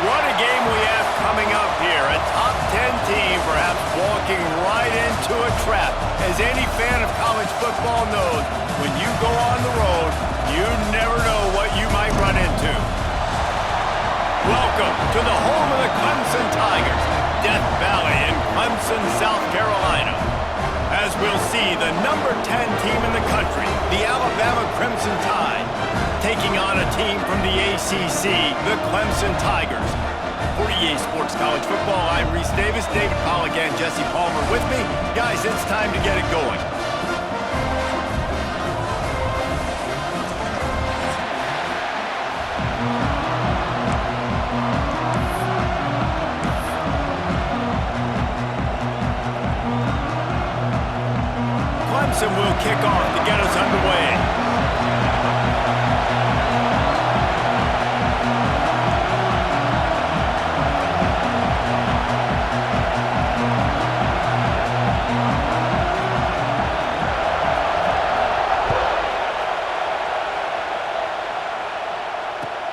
What a game we have coming up here. A top 10 team perhaps walking right into a trap. As any fan of college football knows, when you go on the road, you never know what you might run into. Welcome to the home of the Clemson Tigers, Death Valley in Clemson, South Carolina. As we'll see, the number 10 team in the country, the Alabama Crimson Tide, taking on a team from the ACC, the Clemson Tigers. For EA Sports College Football, I'm Reese Davis, David Pollack, and Jesse Palmer with me. Guys, it's time to get it going. Clemson will kick off to get us underway.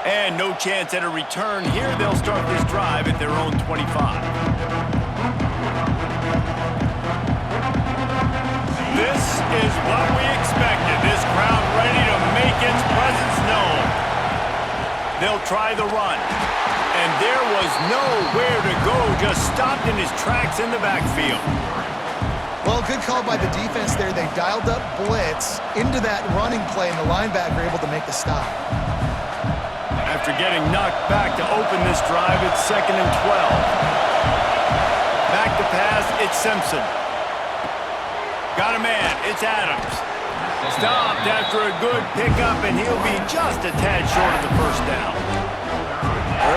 And no chance at a return here. They'll start this drive at their own 25. This is what we expected. This crowd ready to make its presence known. They'll try the run. And there was nowhere to go, just stopped in his tracks in the backfield. Well, good call by the defense there. They dialed up blitz into that running play, and the linebacker able to make the stop. After getting knocked back to open this drive, it's 2nd and 12. Back to pass, it's Simpson. Got a man, it's Adams. Stopped after a good pickup, and he'll be just a tad short of the first down.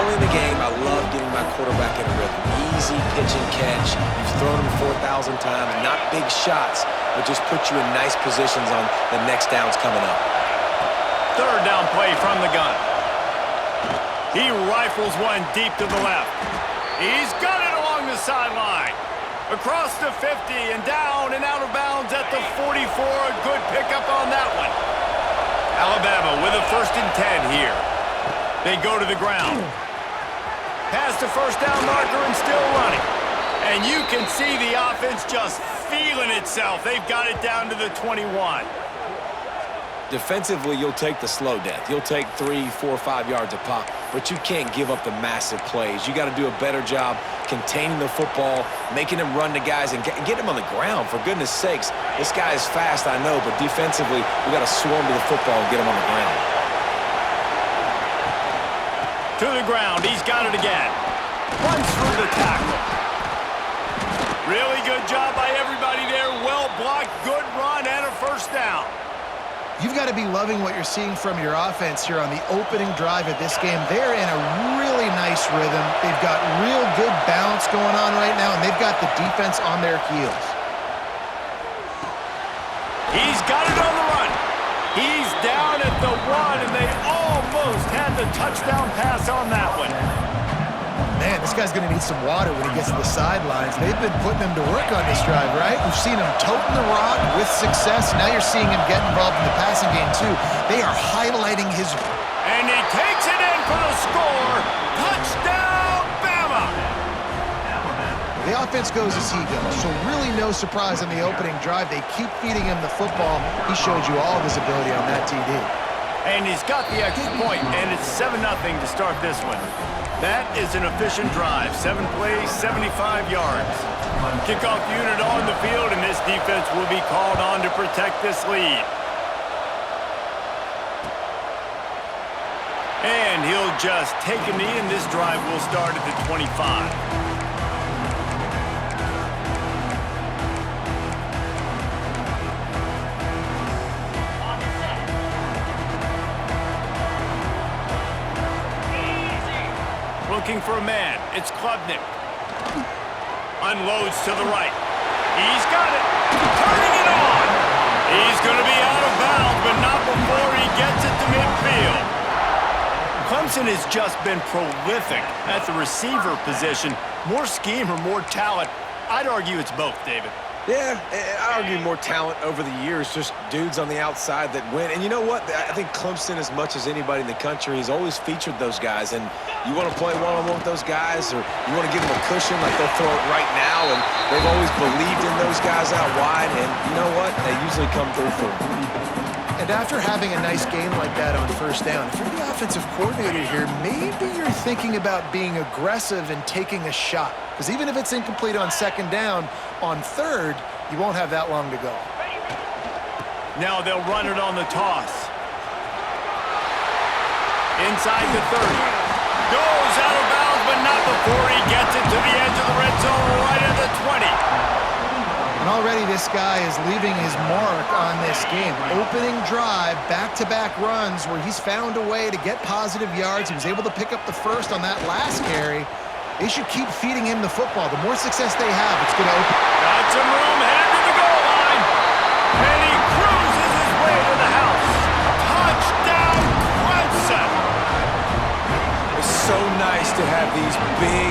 Early in the game, I love getting my quarterback in a rhythm. Easy pitch and catch. You've thrown him 4,000 times, and not big shots, but just put you in nice positions on the next downs coming up. 3rd down play from the gun. He rifles one deep to the left. He's got it along the sideline. Across the 50 and down and out of bounds at the 44. A good pickup on that one. Alabama with a 1st and 10 here. They go to the ground. Past the first down marker and still running. And you can see the offense just feeling itself. They've got it down to the 21. Defensively, you'll take the slow death. You'll take 3, 4, 5 yards a pop, but you can't give up the massive plays. You got to do a better job containing the football, making him run to guys, and get him on the ground. For goodness sakes, this guy is fast, I know, but defensively, we got to swarm to the football and get him on the ground. To the ground, he's got it again. Runs through the tackle. Really good job by everybody there. Well blocked, good run, and a 1st down. You've got to be loving what you're seeing from your offense here on the opening drive of this game. They're in a really nice rhythm. They've got real good balance going on right now, and they've got the defense on their heels. He's got it on the run. He's down at the 1, and they almost had the touchdown pass on that one. Man, this guy's going to need some water when he gets to the sidelines. They've been putting him to work on this drive, right? We've seen him toting the rock with success. Now you're seeing him get involved in the passing game, too. They are highlighting his... And he takes it in for the score. Touchdown, Bama! The offense goes as he goes, so really no surprise on the opening drive. They keep feeding him the football. He showed you all of his ability on that TD. And he's got the extra point, and it's 7-0 to start this one. That is an efficient drive. 7 plays, 75 yards. Kickoff unit on the field, and this defense will be called on to protect this lead. And he'll just take a knee, and this drive will start at the 25. Looking for a man. It's Klubnik. Unloads to the right. He's got it. Turning it on. He's going to be out of bounds, but not before he gets it to midfield. Clemson has just been prolific at the receiver position. More scheme or more talent? I'd argue it's both, David. Yeah, I argue more talent over the years, just dudes on the outside that win. And you know what? I think Clemson, as much as anybody in the country, has always featured those guys. And you want to play one-on-one with those guys, or you want to give them a cushion like they'll throw it right now. And they've always believed in those guys out wide. And you know what? They usually come through for them. And after having a nice game like that on first down, if you're the offensive coordinator here, maybe you're thinking about being aggressive and taking a shot. Because even if it's incomplete on second down, on third, you won't have that long to go. Now they'll run it on the toss. Inside the 30. Goes out of bounds, but not before he gets it to the edge of the red zone, right at the 20. And already this guy is leaving his mark on this game. Opening drive, back-to-back runs where he's found a way to get positive yards. He was able to pick up the first on that last carry. They should keep feeding him the football. The more success they have, it's going to open. Got some room, headed to the goal line. And he cruises his way to the house. Touchdown, Clemson. It's so nice to have these big,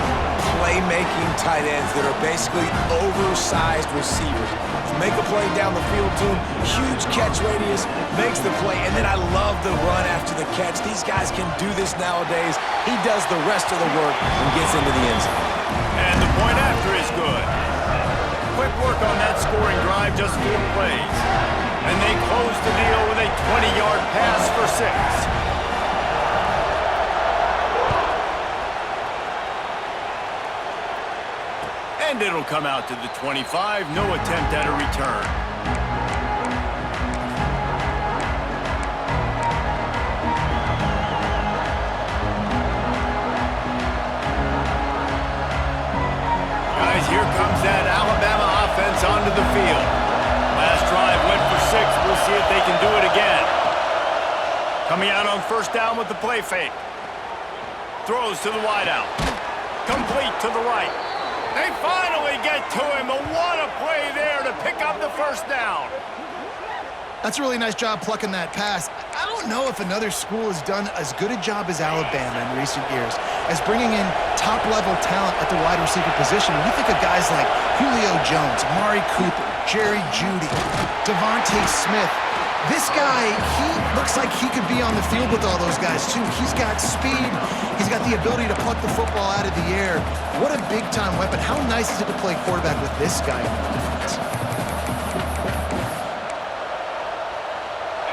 playmaking tight ends that are basically oversized receivers. Make a play down the field to him, huge catch radius, makes the play, and then I love the run after the catch. These guys can do this nowadays. He does the rest of the work and gets into the end zone. And the point after is good. Quick work on that scoring drive, just 4 plays. And they close the deal with a 20-yard pass for 6. And it'll come out to the 25. No attempt at a return. Guys, here comes that Alabama offense onto the field. Last drive went for 6. We'll see if they can do it again. Coming out on first down with the play fake. Throws to the wideout. Complete to the right. They finally get to him, but what a play there to pick up the first down. That's a really nice job plucking that pass. I don't know if another school has done as good a job as Alabama in recent years as bringing in top-level talent at the wide receiver position. When you think of guys like Julio Jones, Amari Cooper, Jerry Jeudy, Devontae Smith, this guy, he looks like he could be on the field with all those guys, too. He's got speed. He's got the ability to pluck the football out of the air. What a big-time weapon. How nice is it to play quarterback with this guy in the defense?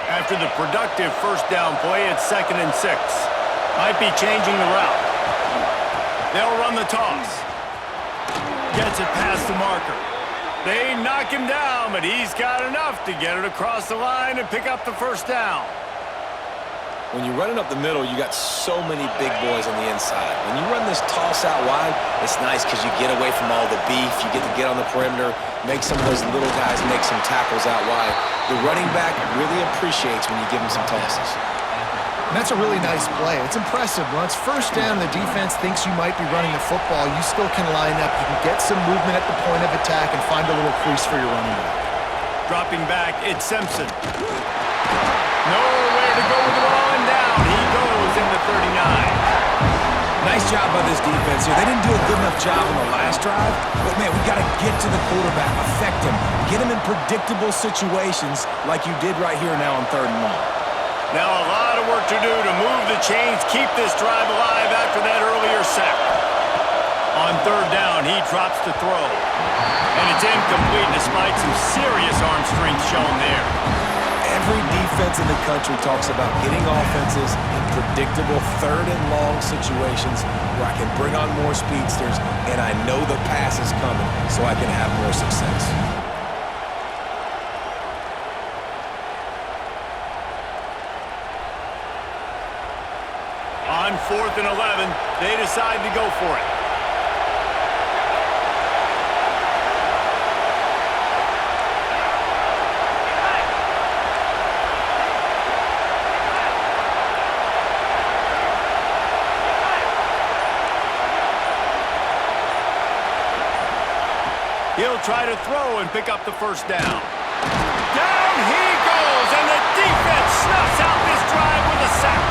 After the productive first down play, it's 2nd and 6. Might be changing the route. They'll run the toss. Gets it past the marker. They knock him down, but he's got enough to get it across the line and pick up the first down. When you're running up the middle, you got so many big boys on the inside. When you run this toss out wide, it's nice because you get away from all the beef. You get to get on the perimeter, make some of those little guys make some tackles out wide. The running back really appreciates when you give him some tosses. And that's a really nice play. It's impressive. When it's first down, the defense thinks you might be running the football. You still can line up. You can get some movement at the point of attack and find a little crease for your running back. Dropping back, it's Simpson. Nowhere to go with the ball and down. He goes in the 39. Nice job by this defense here. They didn't do a good enough job on the last drive, but man, we got to get to the quarterback, affect him, get him in predictable situations like you did right here now on 3rd and long. Now a lot of work to do to move the chains, keep this drive alive after that earlier sack. On 3rd down, he drops to throw. And it's incomplete despite some serious arm strength shown there. Every defense in the country talks about getting offenses in predictable 3rd and long situations where I can bring on more speedsters and I know the pass is coming so I can have more success. On 4th and 11, they decide to go for it. He'll try to throw and pick up the first down. Down he goes, and the defense snuffs out this drive with a sack.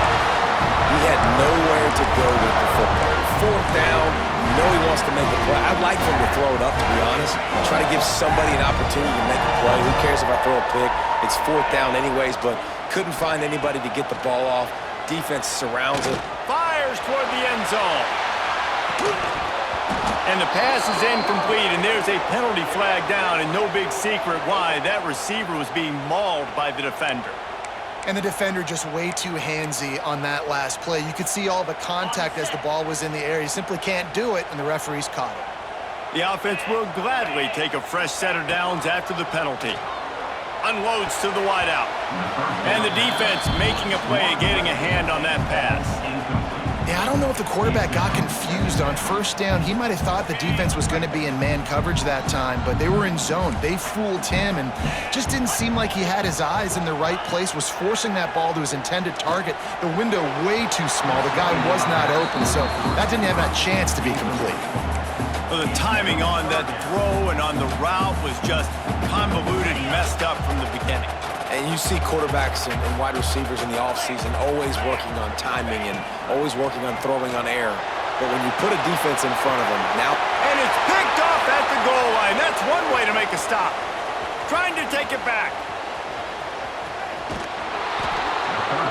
He had nowhere to go with the football. 4th down, you know he wants to make a play. I'd like for him to throw it up, to be honest. Try to give somebody an opportunity to make a play. Who cares if I throw a pick? It's 4th down anyways, but couldn't find anybody to get the ball off. Defense surrounds it. Fires toward the end zone. And the pass is incomplete, and there's a penalty flag down, and no big secret why. That receiver was being mauled by the defender. And the defender just way too handsy on that last play. You could see all the contact as the ball was in the air. He simply can't do it, and the referees caught it. The offense will gladly take a fresh set of downs after the penalty. Unloads to the wideout. And the defense making a play, getting a hand on that pass. Yeah, I don't know if the quarterback got confused on 1st down. He might have thought the defense was going to be in man coverage that time, but they were in zone. They fooled him and just didn't seem like he had his eyes in the right place, was forcing that ball to his intended target. The window way too small. The guy was not open, so that didn't have that chance to be complete. Well, the timing on that throw and on the route was just convoluted and messed up from the beginning. And you see quarterbacks and wide receivers in the offseason always working on timing and always working on throwing on air. But when you put a defense in front of them, now... And it's picked off at the goal line. That's one way to make a stop. Trying to take it back.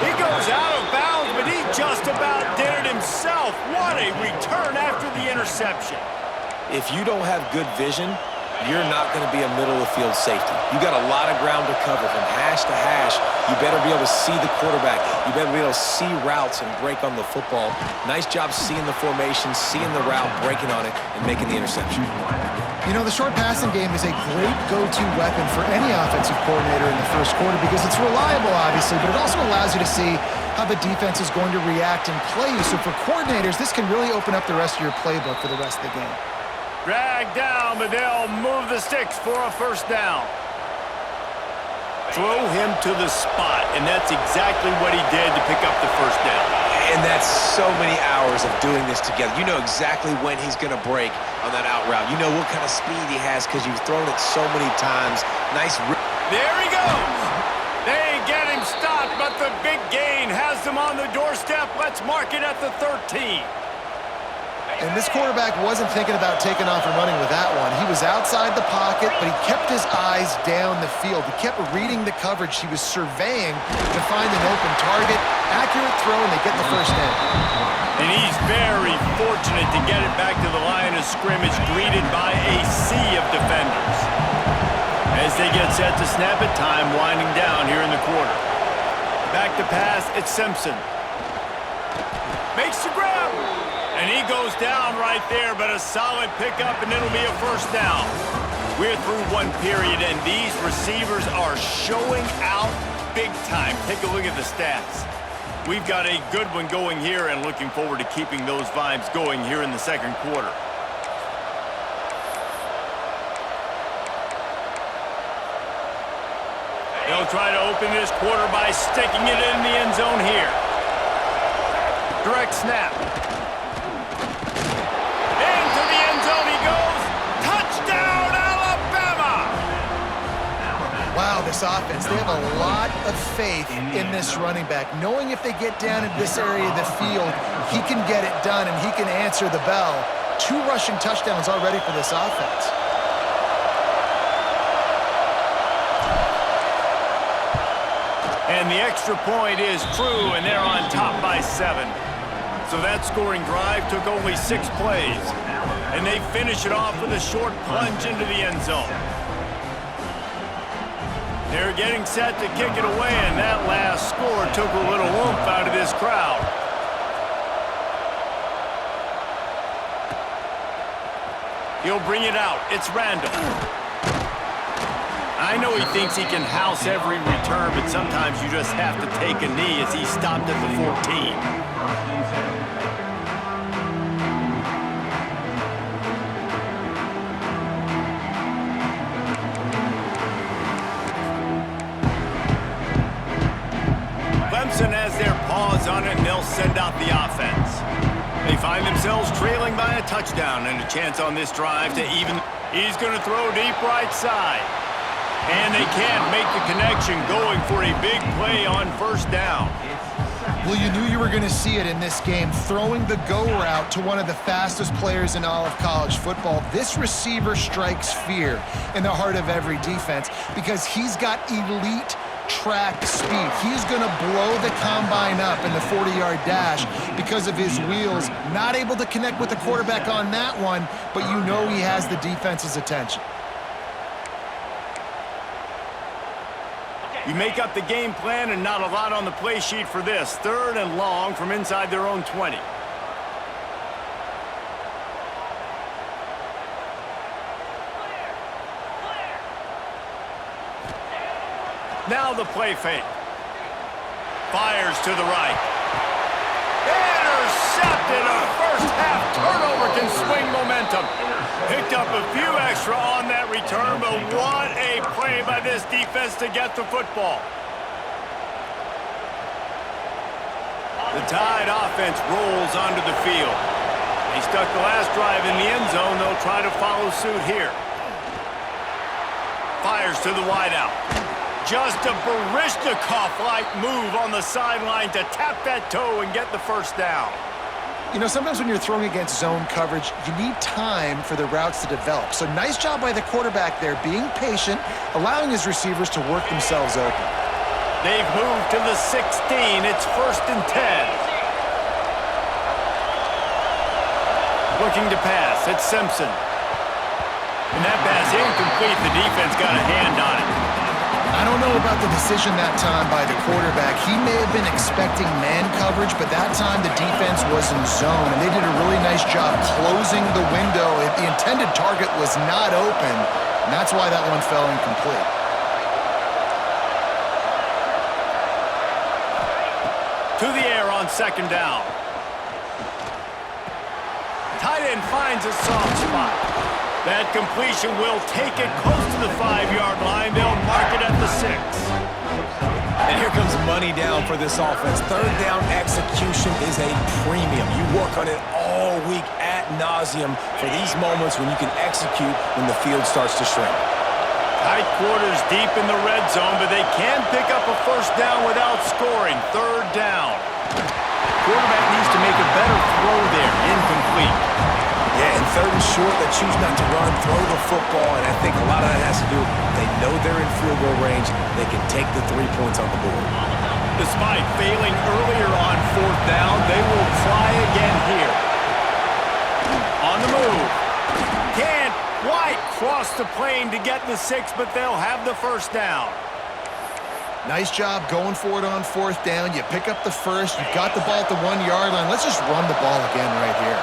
He goes out of bounds, but he just about did it himself. What a return after the interception. If you don't have good vision, you're not going to be a middle-of-the-field safety. You got a lot of ground to cover from hash to hash. You better be able to see the quarterback. You better be able to see routes and break on the football. Nice job seeing the formation, seeing the route, breaking on it, and making the interception. You know, the short passing game is a great go-to weapon for any offensive coordinator in the first quarter because it's reliable, obviously, but it also allows you to see how the defense is going to react and play you. So for coordinators, this can really open up the rest of your playbook for the rest of the game. Dragged down, but they'll move the sticks for a 1st down. Throw him to the spot, and that's exactly what he did to pick up the 1st down. And that's so many hours of doing this together. You know exactly when he's going to break on that out route. You know what kind of speed he has because you've thrown it so many times. Nice. There he goes. They get him stopped, but the big gain has them on the doorstep. Let's mark it at the 13. And this quarterback wasn't thinking about taking off and running with that one. He was outside the pocket, but he kept his eyes down the field. He kept reading the coverage. He was surveying to find an open target. Accurate throw, and they get the 1st down. And he's very fortunate to get it back to the line of scrimmage, greeted by a sea of defenders. As they get set to snap it, time winding down here in the quarter. Back to pass, it's Simpson. Makes the grab. And he goes down right there, but a solid pickup, and it'll be a 1st down. We're through one period, and these receivers are showing out big time. Take a look at the stats. We've got a good one going here, and looking forward to keeping those vibes going here in the 2nd quarter. They'll try to open this quarter by sticking it in the end zone here. Direct snap. Wow, this offense, they have a lot of faith in this running back, knowing if they get down in this area of the field, he can get it done and he can answer the bell. 2 rushing touchdowns already for this offense. And the extra point is true, and they're on top by 7. So that scoring drive took only 6 plays. And they finish it off with a short plunge into the end zone. They're getting set to kick it away, and that last score took a little oomph out of this crowd. He'll bring it out. It's Randall. I know he thinks he can house every return, but sometimes you just have to take a knee as he stopped at the 14. Has their paws on it, and they'll send out the offense. They find themselves trailing by a touchdown and a chance on this drive to even. He's going to throw deep right side. And they can't make the connection, going for a big play on 1st down. Well, you knew you were going to see it in this game. Throwing the go route to one of the fastest players in all of college football. This receiver strikes fear in the heart of every defense because he's got elite track speed. He's going to blow the combine up in the 40-yard dash because of his wheels. Not able to connect with the quarterback on that one, but you know he has the defense's attention. You make up the game plan and not a lot on the play sheet for this. 3rd and long from inside their own 20. Now the play fake. Fires to the right. Intercepted. A first half turnover can swing momentum. Picked up a few extra on that return, but what a play by this defense to get the football. The Tide offense rolls onto the field. They stuck the last drive in the end zone. They'll try to follow suit here. Fires to the wideout. Just a Baryshnikov-like move on the sideline to tap that toe and get the first down. You know, sometimes when you're throwing against zone coverage, you need time for the routes to develop. So nice job by the quarterback there, being patient, allowing his receivers to work themselves open. They've moved to the 16. It's 1st and 10. Looking to pass. It's Simpson. And that pass incomplete. The defense got a hand on it. I don't know about the decision that time by the quarterback. He may have been expecting man coverage, but that time the defense was in zone, and they did a really nice job closing the window. The intended target was not open, and that's why that one fell incomplete. To the air on 2nd down. Tight end finds a soft spot. That completion will take it close to the 5-yard line. They'll mark it at the 6. And here comes money down for this offense. 3rd down execution is a premium. You work on it all week ad nauseum for these moments when you can execute when the field starts to shrink. Tight quarters deep in the red zone, but they can pick up a first down without scoring. 3rd down. Quarterback needs to make a better throw there. Incomplete. Yeah, and 3rd and short, they choose not to run, throw the football, and I think a lot of that has to do, they know they're in field goal range, they can take the 3 points on the board. Despite failing earlier on 4th down, they will try again here. On the move. Can't quite cross the plane to get the 6, but they'll have the first down. Nice job going for it on 4th down. You pick up the first. You've got the ball at the 1-yard line. Let's just run the ball again right here.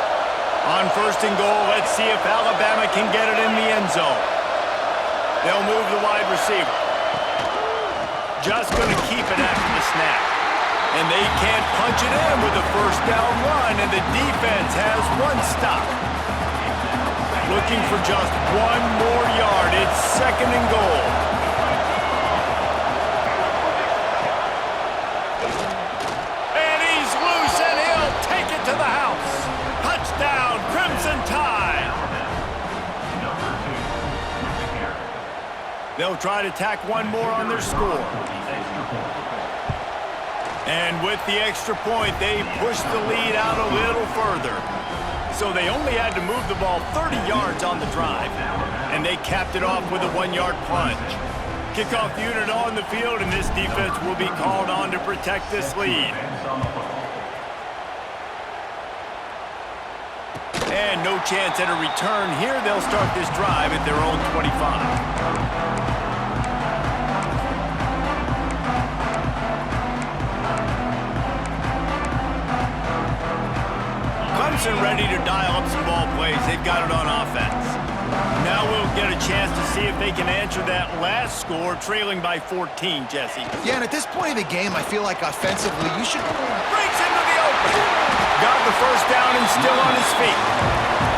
On 1st and goal, let's see if Alabama can get it in the end zone. They'll move the wide receiver. Just going to keep it after the snap. And they can't punch it in with a first down run, and the defense has one stop. Looking for just 1 more yard. It's 2nd and goal. And he's loose, and he'll take it to the house. Touchdown, Crimson Tide. They'll try to tack 1 more on their score. And with the extra point, they push the lead out a little further. So they only had to move the ball 30 yards on the drive, and they capped it off with a 1-yard plunge. Kickoff unit on the field, and this defense will be called on to protect this lead. And no chance at a return here. They'll start this drive at their own 25. Clemson ready to dial up some ball plays. They've got it on offense. Now we'll get a chance to see if they can answer that last score, trailing by 14, Jesse. Yeah, and at this point of the game, I feel like offensively, you should... Breaks into the open. Got the first down and still on his feet.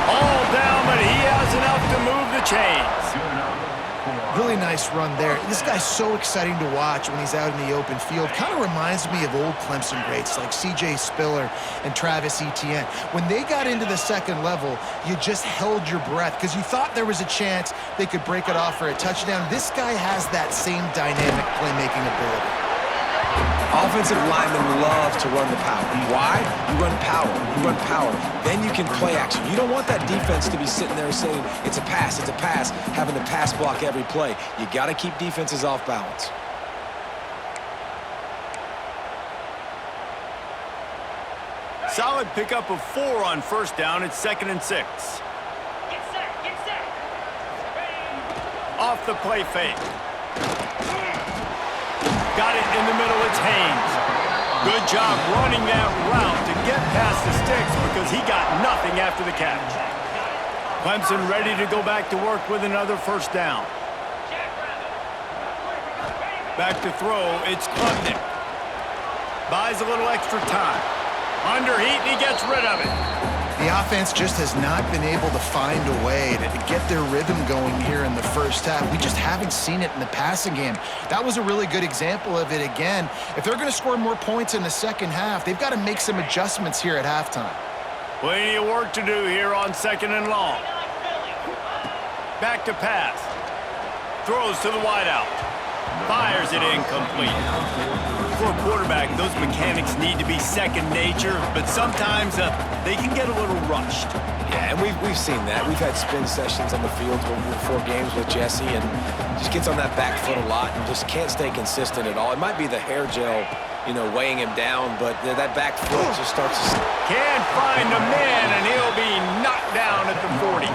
All down, but he has enough to move the chains. Really nice run there. This guy's so exciting to watch when he's out in the open field. Kind of reminds me of old Clemson greats like C.J. Spiller and Travis Etienne. When they got into the second level, you just held your breath because you thought there was a chance they could break it off for a touchdown. This guy has that same dynamic playmaking ability. Offensive linemen love to run the power. Why? You run power. You run power. Then you can play action. You don't want that defense to be sitting there saying, it's a pass, having to pass block every play. You got to keep defenses off balance. Solid pickup of 4 on first down. It's 2nd and 6. Get set. Off the play fake. Got it in the middle. It's Haynes. Good job running that route to get past the sticks because he got nothing after the catch. Clemson ready to go back to work with another first down. Back to throw. It's Klubnik. Buys a little extra time. Under heat, and he gets rid of it. The offense just has not been able to find a way to get their rhythm going here in the first half. We just haven't seen it in the passing game. That was a really good example of it again. If they're going to score more points in the second half, they've got to make some adjustments here at halftime. Plenty of work to do here on 2nd and long. Back to pass. Throws to the wideout. Fires it incomplete. For a quarterback, those mechanics need to be second nature, but sometimes they can get a little rushed. Yeah, and we've seen that. We've had spin sessions on the field before games with Jesse, and just gets on that back foot a lot and just can't stay consistent at all. It might be the hair gel, weighing him down, but that back foot just starts to... Can't find a man, and he'll be knocked down at the 40.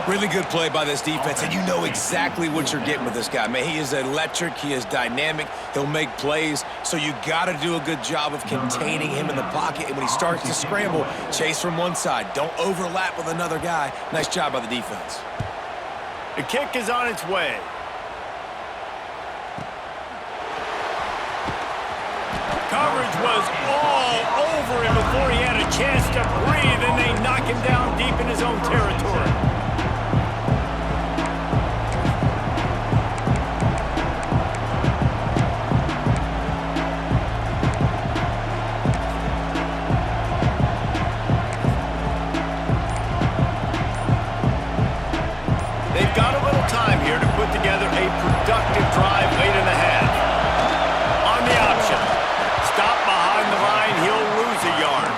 Really good play by this defense, and you know exactly what you're getting with this guy. Man, he is electric. He is dynamic. He'll make plays, so you got to do a good job of containing him in the pocket. And when he starts to scramble, chase from one side. Don't overlap with another guy. Nice job by the defense. The kick is on its way. Coverage was all over him before he had a chance to breathe, and they knock him down deep in his own territory. They've got a little time here to put together a productive drive late in the half. On the option. Stop behind the line. He'll lose a yard.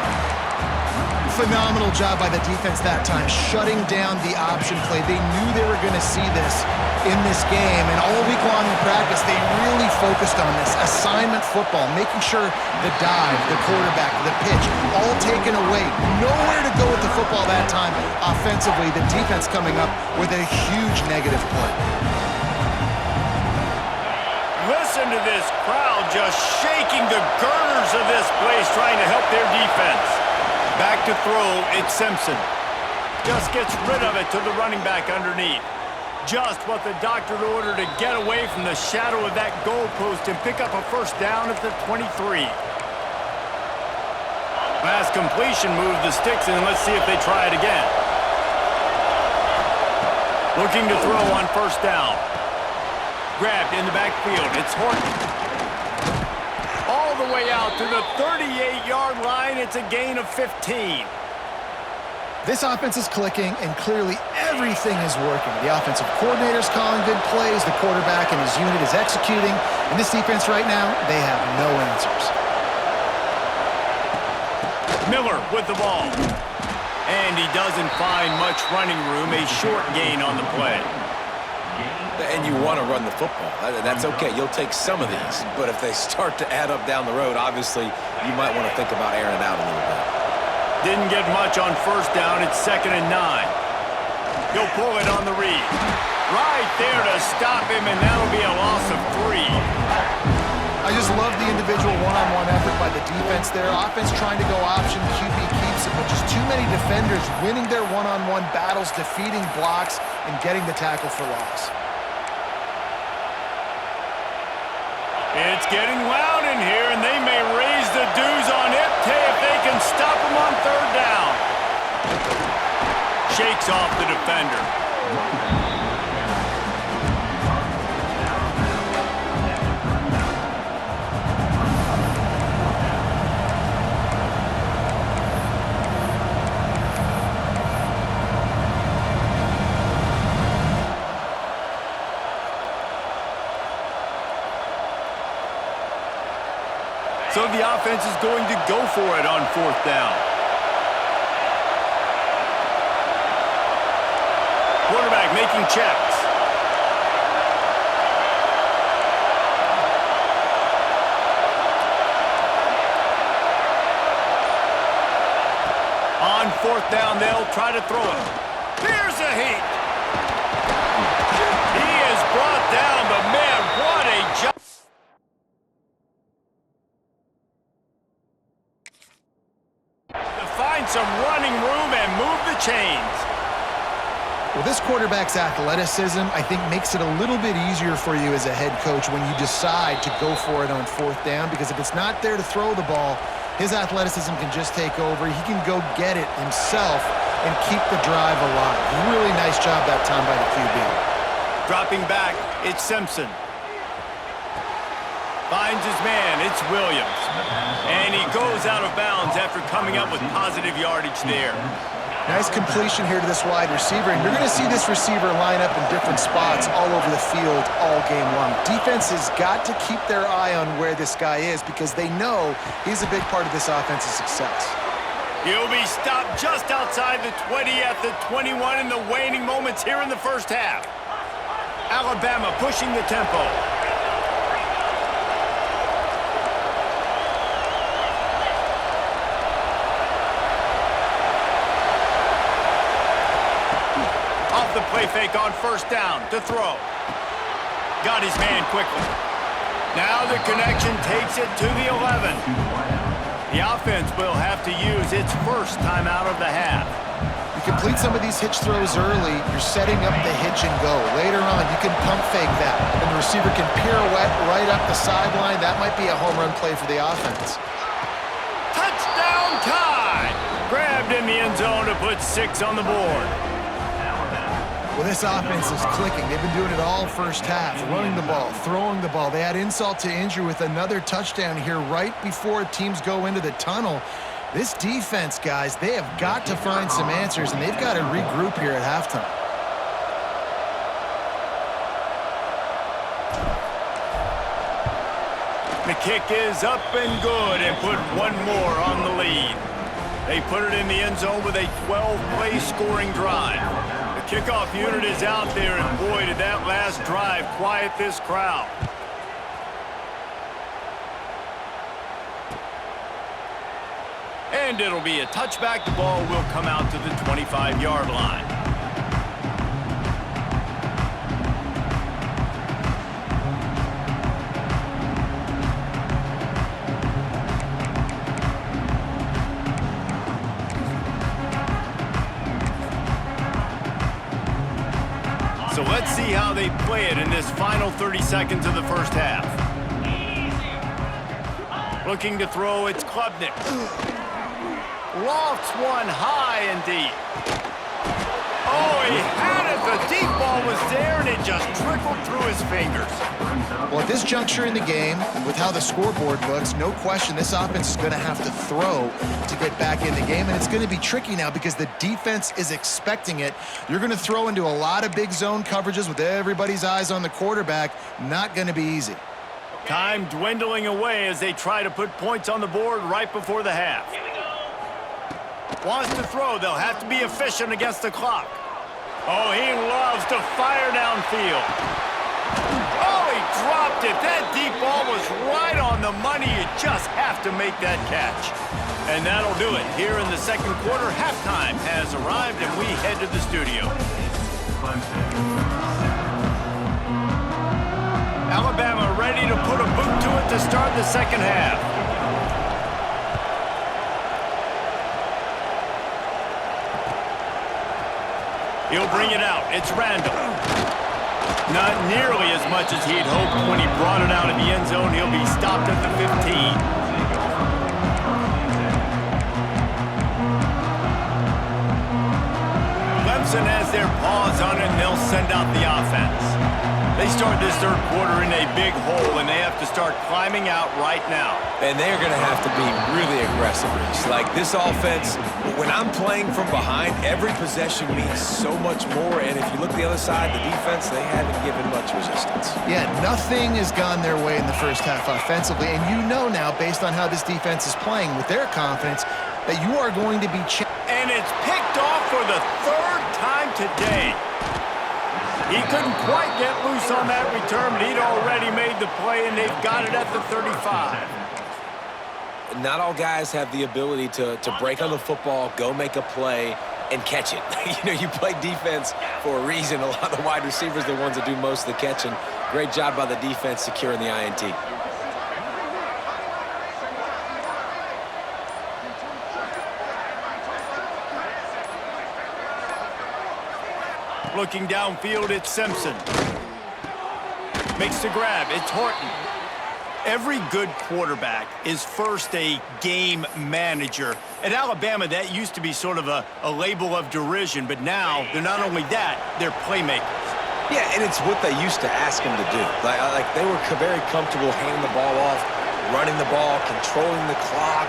Phenomenal job by the defense that time, shutting down the option play. They knew they were going to see this in this game, and all week long in practice, they really focused on this. Assignment football, making sure the dive, the quarterback, the pitch, all taken away. Nowhere to go with the football that time offensively. The defense coming up with a huge negative play. Listen to this crowd just shaking the girders of this place trying to help their defense. Back to throw, it's Simpson. Just gets rid of it to the running back underneath. Just what the doctor ordered to get away from the shadow of that goalpost and pick up a first down at the 23. Pass completion moved the sticks, and let's see if they try it again. Looking to throw on first down. Grabbed in the backfield. It's Horton. All the way out to the 38-yard line. It's a gain of 15. This offense is clicking, and clearly everything is working. The offensive coordinator's calling good plays. The quarterback and his unit is executing. And this defense right now, they have no answers. Miller with the ball. And he doesn't find much running room. A short gain on the play. And you want to run the football. That's okay. You'll take some of these. But if they start to add up down the road, obviously, you might want to think about airing it out a little bit. Didn't get much on first down. It's 2nd and 9. He'll pull it on the read. Right there to stop him, and that'll be a loss of 3. I just love the individual one-on-one effort by the defense there. Offense trying to go option, QB keeps it, but just too many defenders winning their one-on-one battles, defeating blocks, and getting the tackle for loss. It's getting loud in here, and they may raise the dues on Ipte if they can stop him on third down. Shakes off the defender. So the offense is going to go for it on 4th down. Quarterback making checks. On 4th down, they'll try to throw it. Here's a heat. He is brought down, but man, what a job. To find some running room and move the chains. Well, this quarterback's athleticism, I think, makes it a little bit easier for you as a head coach when you decide to go for it on 4th down, because if it's not there to throw the ball, his athleticism can just take over. He can go get it himself and keep the drive alive. Really nice job that time by the QB. Dropping back, it's Simpson. Finds his man, it's Williams. And he goes out of bounds after coming up with positive yardage there. Nice completion here to this wide receiver, and you're going to see this receiver line up in different spots all over the field all game long. Defense has got to keep their eye on where this guy is because they know he's a big part of this offense's success. He'll be stopped just outside the 20 at the 21 in the waning moments here in the first half. Alabama pushing the tempo. Off the play fake on 1st down to throw. Got his man quickly. Now the connection takes it to the 11. The offense will have to use its first timeout of the half. You complete some of these hitch throws early, you're setting up the hitch and go. Later on, you can pump fake that, and the receiver can pirouette right up the sideline. That might be a home run play for the offense. Touchdown time! Grabbed in the end zone to put 6 on the board. Well, this offense is clicking. They've been doing it all first half, running the ball, throwing the ball. They add insult to injury with another touchdown here right before teams go into the tunnel. This defense, guys, they have got to find some answers, and they've got to regroup here at halftime. The kick is up and good and put one more on the lead. They put it in the end zone with a 12-play scoring drive. The kickoff unit is out there, and boy, did that last drive quiet this crowd. And it'll be a touchback. The ball will come out to the 25-yard line. So let's see how they play it in this final 30 seconds of the first half. Looking to throw, it's Klubnik. Lofts one high and deep. Oh, he had it. The deep ball was there, and it just trickled through his fingers. Well, at this juncture in the game, with how the scoreboard looks, no question this offense is going to have to throw to get back in the game, and it's going to be tricky now because the defense is expecting it. You're going to throw into a lot of big zone coverages with everybody's eyes on the quarterback. Not going to be easy. Time dwindling away as they try to put points on the board right before the half. Wants to throw. They'll have to be efficient against the clock. Oh, he loves to fire downfield. Oh, he dropped it. That deep ball was right on the money. You just have to make that catch. And that'll do it. Here in the second quarter, halftime has arrived, and we head to the studio. Alabama ready to put a boot to it to start the second half. He'll bring it out. It's Randall. Not nearly as much as he'd hoped when he brought it out of the end zone. He'll be stopped at the 15. Clemson has their paws on it, and they'll send out the offense. They start this third quarter in a big hole, and they have to start climbing out right now. And they're going to have to be really aggressive, Reese. Like this offense, when I'm playing from behind, every possession means so much more. And if you look at the other side, the defense, they haven't given much resistance. Yeah, nothing has gone their way in the first half offensively. And you know now, based on how this defense is playing with their confidence, that you are going to be and it's picked off for the third time today. He couldn't quite get loose on that return, but he'd already made the play, and they've got it at the 35. Not all guys have the ability to break on the football, go make a play, and catch it. You play defense for a reason. A lot of the wide receivers are the ones that do most of the catching. Great job by the defense securing the INT. Looking downfield, it's Simpson. Makes the grab. It's Horton. Every good quarterback is first a game manager. At Alabama, that used to be sort of a label of derision, but now they're not only that, they're playmakers. Yeah, and it's what they used to ask them to do. Like they were very comfortable handing the ball off, running the ball, controlling the clock,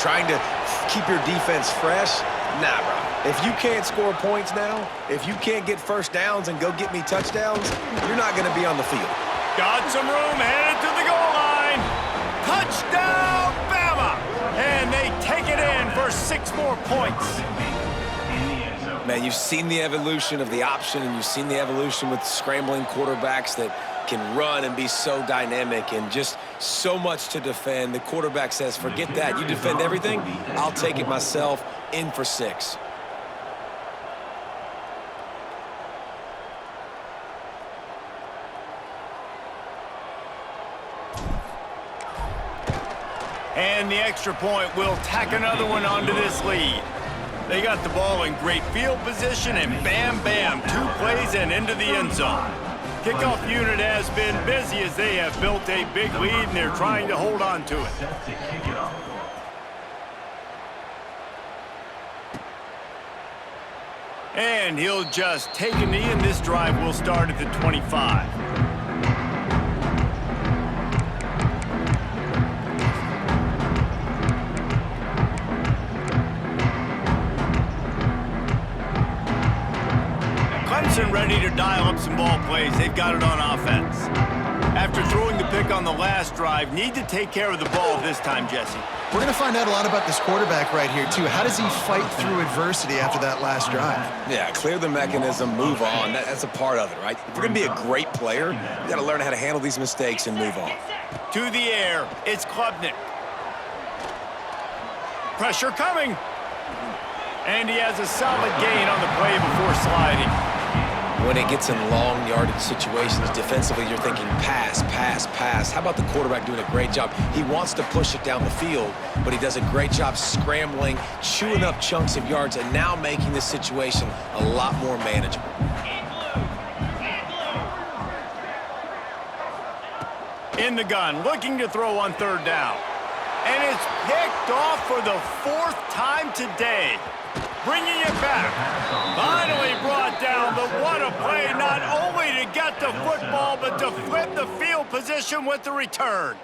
trying to keep your defense fresh. Nah, bro. If you can't score points now, if you can't get first downs and go get me touchdowns, you're not going to be on the field. Got some room, headed to the goal line. Touchdown, Bama! And they take it in for 6 more points. Man, you've seen the evolution of the option, and you've seen the evolution with scrambling quarterbacks that can run and be so dynamic and just so much to defend. The quarterback says, forget that. You defend everything, I'll take it myself. In for 6. And the extra point will tack another one onto this lead. They got the ball in great field position, and bam, bam, 2 plays and into the end zone. Kickoff unit has been busy as they have built a big lead, and they're trying to hold on to it. And he'll just take a knee, and this drive will start at the 25. Clemson ready to dial up some ball plays. They've got it on offense. After throwing the pick on the last drive, need to take care of the ball this time, Jesse. We're going to find out a lot about this quarterback right here, too. How does he fight through adversity after that last drive? Yeah, clear the mechanism, move on. That's a part of it, right? If you're going to be a great player, you got to learn how to handle these mistakes and move on. To the air, it's Klubnik. Pressure coming. And he has a solid gain on the play before sliding. When it gets in long yardage situations, defensively, you're thinking pass, pass, pass. How about the quarterback doing a great job? He wants to push it down the field, but he does a great job scrambling, chewing up chunks of yards, and now making this situation a lot more manageable. In the gun, looking to throw on 3rd down. And it's picked off for the 4th time today. Bringing it back. Finally brought down, but what a play, not only to get the football, but to flip the field position with the return.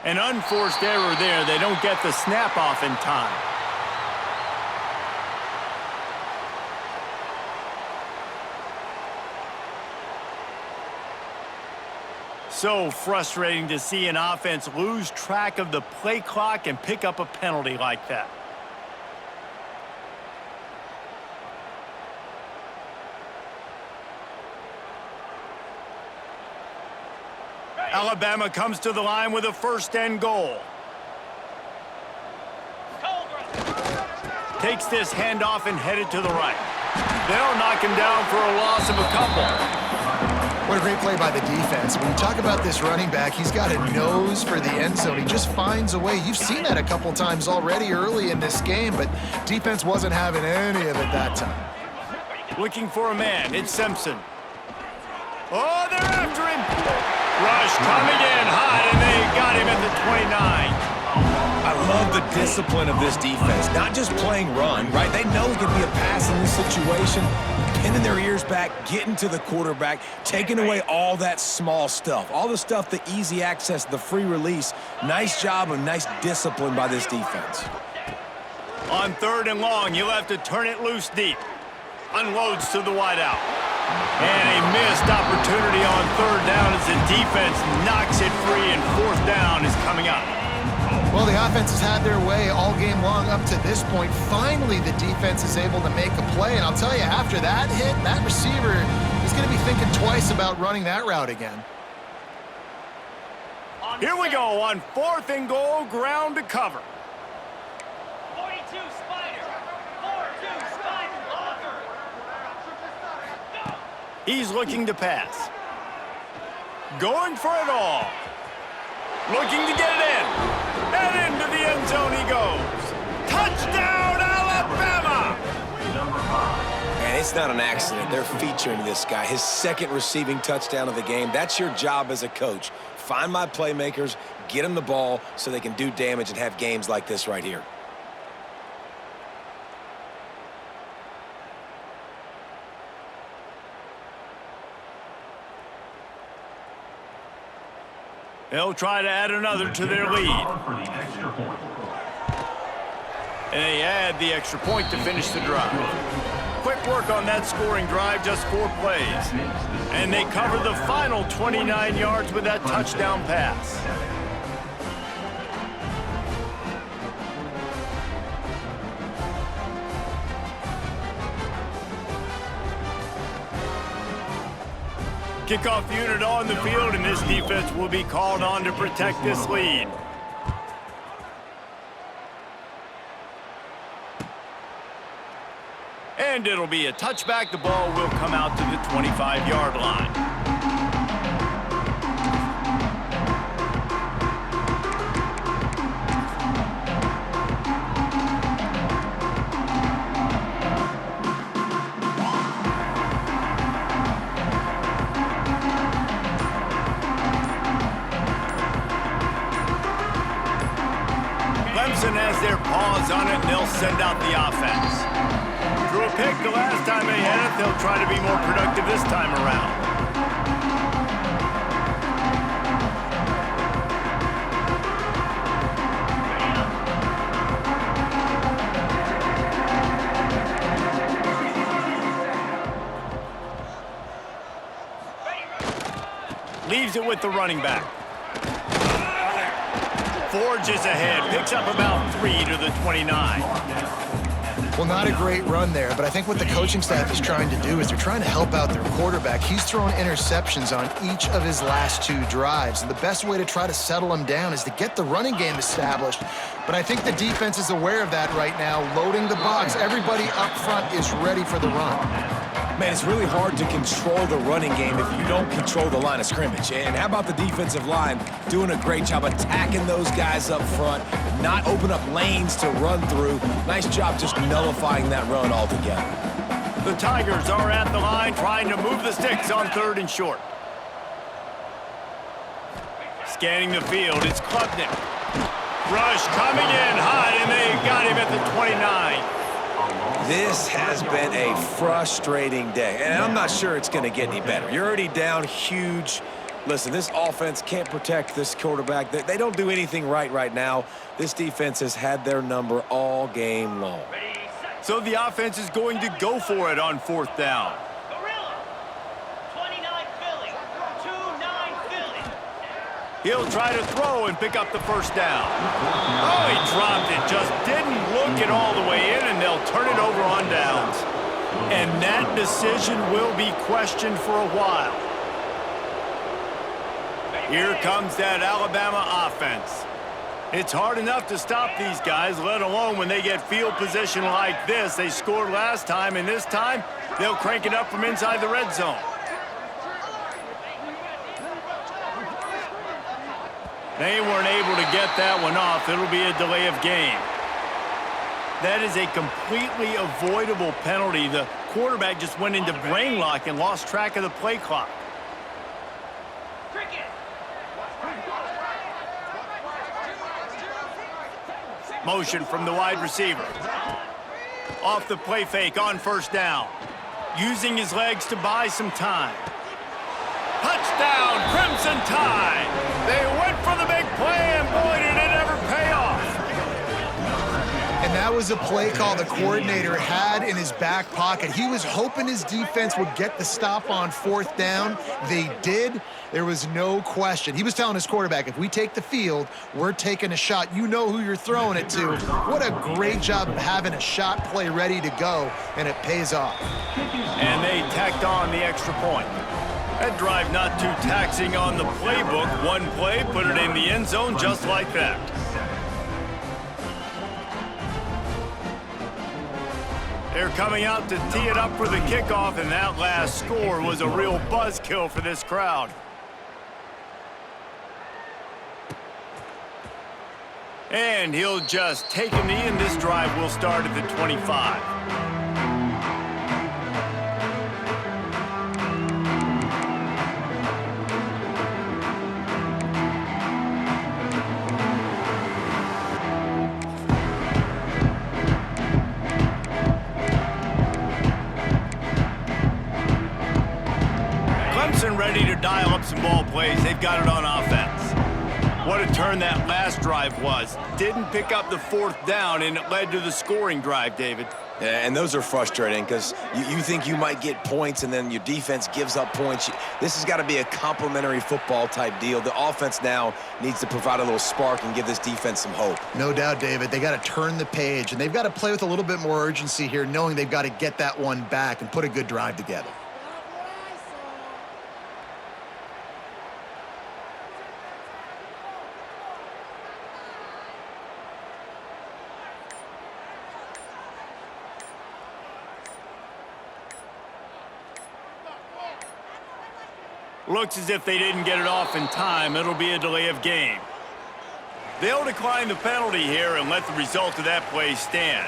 An unforced error there. They don't get the snap off in time. So frustrating to see an offense lose track of the play clock and pick up a penalty like that. Alabama comes to the line with a first and goal. Takes this handoff and headed to the right. They'll knock him down for a loss of a couple. What a great play by the defense. When you talk about this running back, he's got a nose for the end zone. He just finds a way. You've seen that a couple times already early in this game, but defense wasn't having any of it that time. Looking for a man. It's Simpson. Oh, they're after him. Rush coming in hot, and they got him at the 29. I love the discipline of this defense. Not just playing run, right? They know it can be a pass in this situation. Pinning their ears back, getting to the quarterback, taking away all that small stuff. All the stuff, the easy access, the free release. Nice job and nice discipline by this defense. On 3rd and long, you'll have to turn it loose deep. Unloads to the wideout. And a missed opportunity on 3rd down as the defense knocks it free, and 4th down is coming up. Well, the offense has had their way all game long up to this point. Finally, the defense is able to make a play. And I'll tell you, after that hit, that receiver is going to be thinking twice about running that route again. Here we go on 4th and goal, ground to cover. 42 Spider. 4-2 Spider. Author. Go. He's looking to pass. Going for it all. Looking to get it in. And into the end zone he goes. Touchdown, Alabama! And it's not an accident. They're featuring this guy. His 2nd receiving touchdown of the game. That's your job as a coach. Find my playmakers, get them the ball so they can do damage and have games like this right here. They'll try to add another to their lead. And they add the extra point to finish the drive. Quick work on that scoring drive, just 4 plays. And they cover the final 29 yards with that touchdown pass. Kickoff unit on the field, and this defense will be called on to protect this lead. And it'll be a touchback. The ball will come out to the 25-yard line. Has their paws on it, and they'll send out the offense. Threw a pick the last time they had it. They'll try to be more productive this time around. Leaves it with the running back. Forges ahead, picks up about 3 to the 29. Well, not a great run there, but I think what the coaching staff is trying to do is they're trying to help out their quarterback. He's thrown interceptions on each of his last 2 drives, and the best way to try to settle him down is to get the running game established. But I think the defense is aware of that right now, loading the box. Everybody up front is ready for the run. Man, it's really hard to control the running game if you don't control the line of scrimmage. And how about the defensive line doing a great job attacking those guys up front, not open up lanes to run through. Nice job just nullifying that run altogether. The Tigers are at the line trying to move the sticks on 3rd and short. Scanning the field, it's Klubnik. Rush coming in hot, and they got him at the 29. This has been a frustrating day, and I'm not sure it's going to get any better. You're already down huge. Listen, this offense can't protect this quarterback. They don't do anything right now. This defense has had their number all game long. Ready, set. So the offense is going to go for it on 4th down. Gorilla. 29 Philly. 2-9 Philly. He'll try to throw and pick up the 1st down. Oh, he dropped it. Just didn't look it all the way in, and they'll turn it over on downs. And that decision will be questioned for a while. Here comes that Alabama offense. It's hard enough to stop these guys, let alone when they get field position like this. They scored last time, and this time, they'll crank it up from inside the red zone. They weren't able to get that one off. It'll be a delay of game. That is a completely avoidable penalty. The quarterback just went into brain lock and lost track of the play clock. Cricket. Motion from the wide receiver. Off the play fake on 1st down. Using his legs to buy some time. Touchdown, Crimson Tide. They went for the big play, and boy, did it ever pay off. And that was a play call the coordinator had in his back pocket. He was hoping his defense would get the stop on 4th down. They did. There was no question. He was telling his quarterback, if we take the field, we're taking a shot. You know who you're throwing it to. What a great job of having a shot play ready to go, and it pays off. And they tacked on the extra point. That drive not too taxing on the playbook. One play, put it in the end zone just like that. They're coming out to tee it up for the kickoff, and that last score was a real buzzkill for this crowd. And he'll just take a knee, and this drive will start at the 25. Ready to dial up some ball plays. They've got it on offense. What a turn that last drive was. Didn't pick up the 4th down, and it led to the scoring drive, David. Yeah, and those are frustrating because you think you might get points, and then your defense gives up points. This has got to be a complementary football type deal. The offense now needs to provide a little spark and give this defense some hope. No doubt, David. They got to turn the page, and they've got to play with a little bit more urgency here, knowing they've got to get that one back and put a good drive together. Looks as if they didn't get it off in time. It'll be a delay of game. They'll decline the penalty here and let the result of that play stand.